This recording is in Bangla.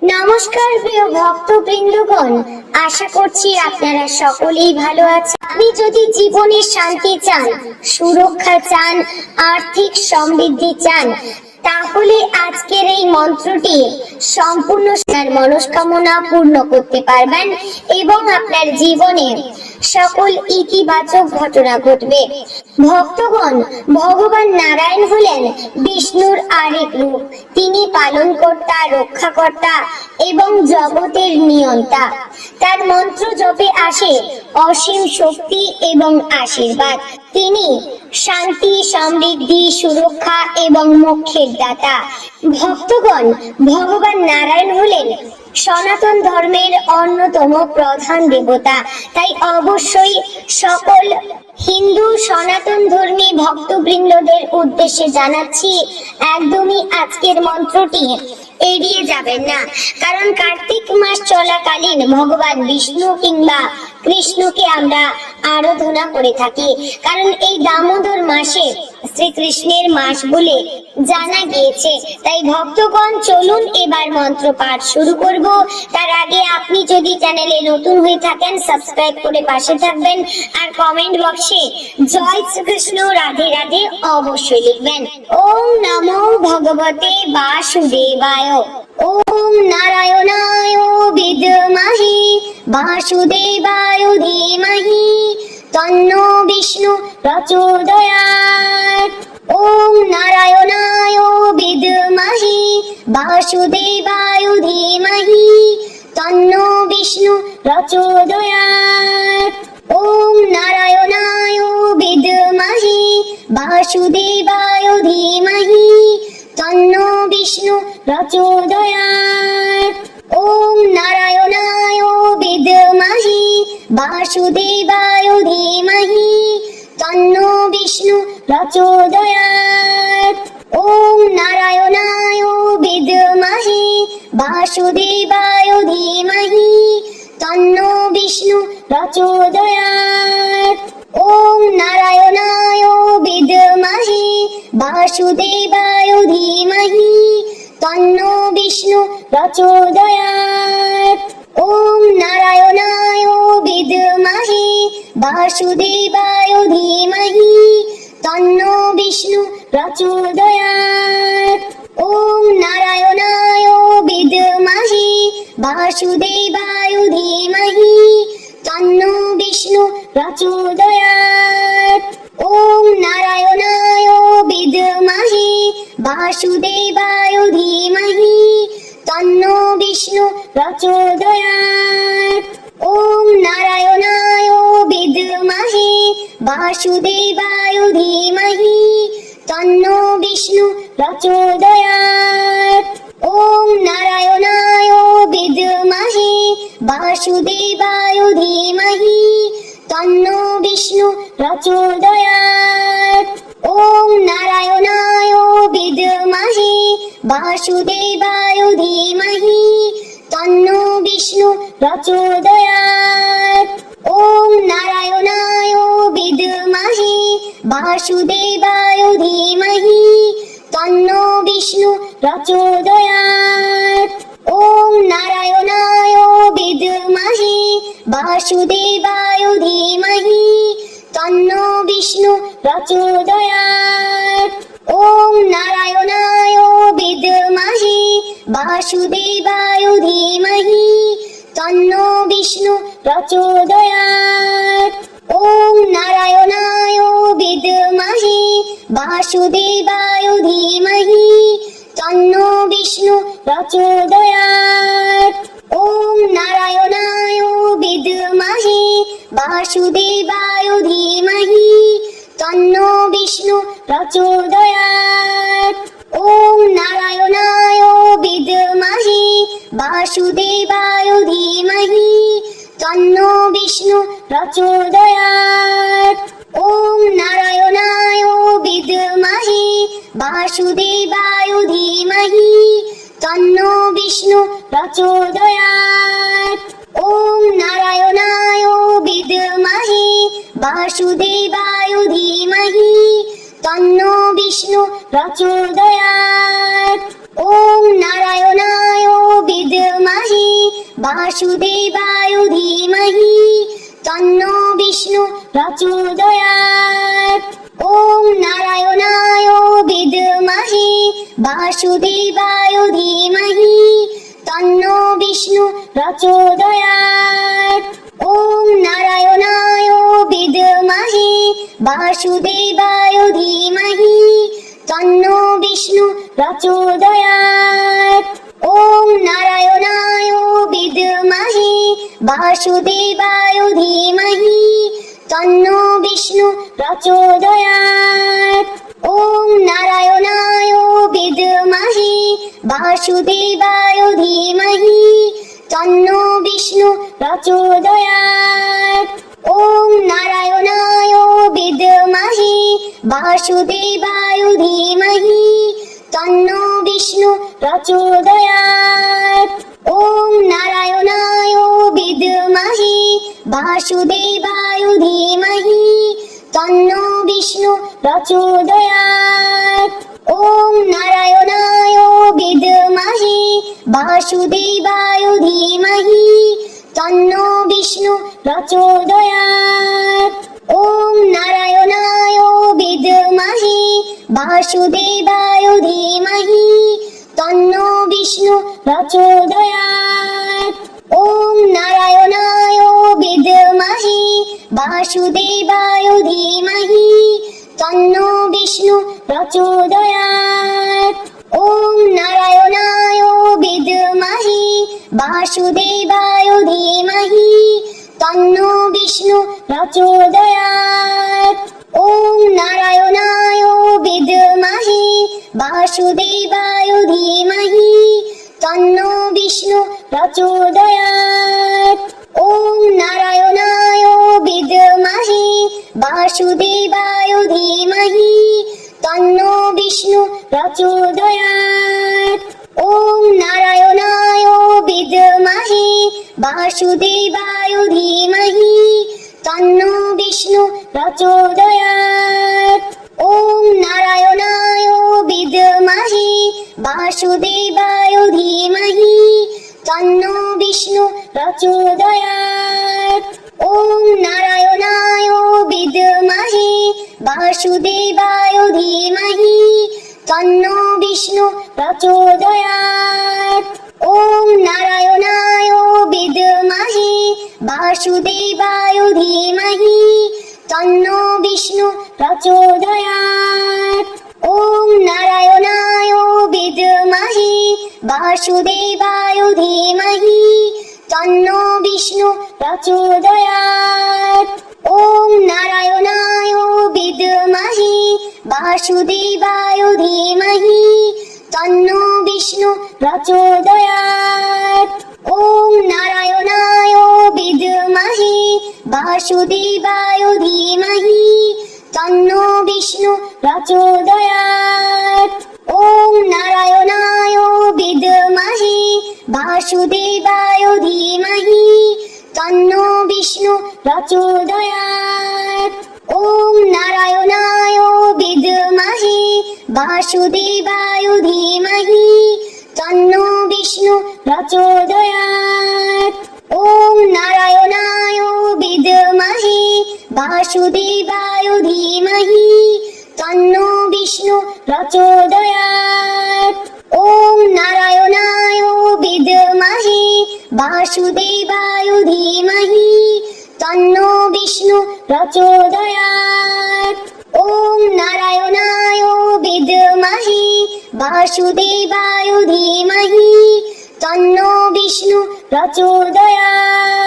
নমস্কার প্রিয় ভক্তবৃন্দগণ, আশা করছি আপনারা সকলেই ভালো আছেন। আপনি যদি জীবনে শান্তি চান, সুরক্ষা চান, আর্থিক সমৃদ্ধি চান, তাহলে আজকের এই মন্ত্রটি সম্পূর্ণ মনস্কামনা পূর্ণ করতে পারবেন এবং আপনার জীবনে সকল ইতিবাচক ঘটনা ঘটবে। ভক্তগণ, ভগবান নারায়ণ হলেন বিষ্ণুর আরেক রূপ। তিনি পালনকর্তা, রক্ষাকর্তা এবং জগতের নিয়ন্তা। তার মন্ত্র জপে আসে অসীম শক্তি এবং আশীর্বাদ। তিনি শান্তি, সমৃদ্ধি, সুরক্ষা এবং মোক্ষের দাতা। ভক্তগণ, ভগবান নারায়ণ হলেন সনাতন ধর্মের অন্যতম প্রধান দেবতা। তাই অবশ্যই সকল হিন্দু সনাতন ধর্মী ভক্তবৃন্দদের উদ্দেশ্যে জানাচ্ছি, একদমই আজকের মন্ত্রটি এড়িয়ে যাবেন না। কারণ কার্তিক মাস চলাকালীন ভগবান বিষ্ণু কিংবা কৃষ্ণকে আমরা আরাধনা করে থাকি। কারণ এই দামোদর মাসে শ্রীকৃষ্ণের মাস বলে জানা গিয়েছে। তাই ভক্তগণ, চলুন এবার মন্ত্র পাঠ শুরু করব। তার আগে আপনি যদি চ্যানেলে নতুন হয়ে থাকেন, সাবস্ক্রাইব করে পাশে থাকবেন আর কমেন্ট বক্সে জয় শ্রীকৃষ্ণ, রাধে রাধে অবশ্যই লিখবেন। ওম নমো ভগবতে বাসুদেবায়। ওম নারায়ণায় বিদ্মহে বাসুদেবায় ধীমহি তন্নো বিষ্ণু প্রচোদয়াৎ। ওম নারায়ণায় বিদ্মহে বাসুদেবায় ধীমহি তন্নো বিষ্ণু প্রচোদয়াৎ। ওম নারায়ণায় বিদ্মহে বাসুদেবায় ধীমহি তন্নো বিষ্ণু প্রচোদয়াৎ। ওম নারায়ণায় বিদ্মহে বাসুদেবায় ধীমহি তন্নো বিষ্ণু প্রচোদয়াৎ। ওম নারায়ণায় বিদ্মহে বাসুদেবায় ধীমহি তন্নো বিষ্ণু প্রচোদয়াৎ। ওম নারায়ণায় বিদ্মহে বাসুদেবায় ধীমহি তন্নো বিষ্ণু প্রচোদয়াৎ। ওম নারায়ণায় বিদ্মহে বাসুদেবায় ধীমহি তন্নো বিষ্ণু প্রচোদয়াৎ। ওম নারায়ণায় বিদ্মহে বাসুদেবায় ধীমহি তন্নো বিষ্ণু প্রচোদয়াৎ। ওম নারায়ণায় বিদ্মহে বাসুদেবায় ধীমহি তন্নো বিষ্ণু প্রচোদয়াৎ। ওম নারায়ণায় বিদ্মহে বাসুদেবায় ধীমহি তন্নো বিষ্ণু প্রচোদয়াৎ। ওম নারায়ণায় বিদ্মহে বাসুদেবায় ধীমহি তন্নো বিষ্ণু প্রচোদয়াৎ। ওম নারায়ণায় বিদ্মহে বাসুদেবায় ধীমহি তন্নো বিষ্ণু প্রচোদয়াৎ। ওম নারায়ণায় বিদ্মহে বাসুদেবায় ধীমহি তন্নো বিষ্ণু প্রচোদয়াৎ। ওম নারায়ণায় বিদ্মহে বাসুদেবায় ধীমহি তন্নো বিষ্ণু প্রচোদয়াৎ। ওম নারায়ণায় বিদ্মহে বাসুদেবায় ধীমহি তন্নো বিষ্ণু প্রচোদয়াৎ। ওম নারায়ণায় বিদ্মহে বাসুদেবায় ধীমহি তন্নো বিষ্ণু প্রচোদয়াৎ। ওম নারায়ণায় বিদ্মহে বাসুদেবায় ধীমহি তন্নো বিষ্ণু প্রচোদয়াৎ। ওম নারায়ণায় বিদ্মহে বাসুদেবায় ধীমহি তন্নো বিষ্ণু প্রচোদয়াৎ। ওম নারায়ণায় বিদ্মহে বাসুদেবায় ধীমহি তন্নো বিষ্ণু প্রচোদয়াৎ। ওম নারায়ণায় বিদ্মহে বাসুদেবায় ধীমহি তন্নো বিষ্ণু প্রচোদয়াৎ। ওম নারায়ণায় বিদ্মহে वासुदेवाय धीमहि तन्नो विष्णु प्रचोदयात्। ॐ नारायणाय विद्महे वासुदेवाय धीमहि तन्नो विष्णु प्रचोदयात्। ॐ नारायणाय विद्महे वासुदेवाय धीमहि तन्नो विष्णु प्रचोदयात्। ॐ नारायणाय विद्महे वासुदेवाय धीमहि तन्नो विष्णु प्रचोदयात्। ॐ नारायणाय विद्महे वासुदेवाय धीमहि तन्नो विष्णु प्रचोदयात्। ॐ नारायणाय विद्महे वासुदेवाय धीमहि तन्नो विष्णु प्रचोदयात्। ॐ नारायणाय विद्महे वासुदेवाय धीमहि तन्नो विष्णु प्रचोदयात्। ॐ नारायणाय विद्महे वासुदेवाय धीमहि तन्नो विष्णु प्रचोदयात्। ॐ नारायणाय विद्महे वासुदेवाय धीमहि तन्नो विष्णु प्रचोदयात्। ॐ नारायणाय विद्महे वासुदेवाय धीमहि तन्नो विष्णु प्रचोदयात्। ॐ नारायणाय विद्महे वासुदेवाय धीमहि तन्नो विष्णु प्रचोदयात्। ॐ नारायणाय विद्महे वासुदेवाय धीमहि तन्नो विष्णु प्रचोदयात्। ॐ नारायणाय विद्महे वासुदेवाय धीमहि तन्नो विष्णु प्रचोदयात्। ॐ नारायणाय विद्महे वासुदेवाय धीमहि तन्नो विष्णु प्रचोदयात्। ॐ नारायणाय विद्महे वासुदेवाय धीमहि तन्नो विष्णु प्रचोदयात्। ॐ नारायणाय विद्महे वासुदेवाय धीमहि तन्नो विष्णु प्रचोदयात्। ॐ नारायणाय विद्महे वासुदेवाय धीमहि तन्नो विष्णु प्रचोदयात्। ॐ नारायणाय विद्महे वासुदेवाय धीमहि तन्नो विष्णु प्रचोदयात्। ॐ नारायणाय विद्महे वासुदेवाय धीमहि तन्नो विष्णु प्रचोदयात्। ॐ नारायणाय विद्महे वासुदेवाय धीमहि तन्नो विष्णु प्रचोदयात्। ॐ नारायणाय विद्महे वासुदेवाय धीमहि तन्नो विष्णु प्रचोदयात्। ॐ नारायणाय विद्महे वासुदेवाय धीमहि तन्नो विष्णु प्रचोदयात्। ॐ नारायणाय विद्महे वासुदेवाय धीमहि तन्नो विष्णु प्रचोदयात्। ॐ नारायणाय विद्महे वासुदेवाय धीमहि तन्नो विष्णु प्रचोदयात्। ॐ नारायणाय विद्महे वासुदेवाय धीमहि तन्नो विष्णु प्रचोदयात्।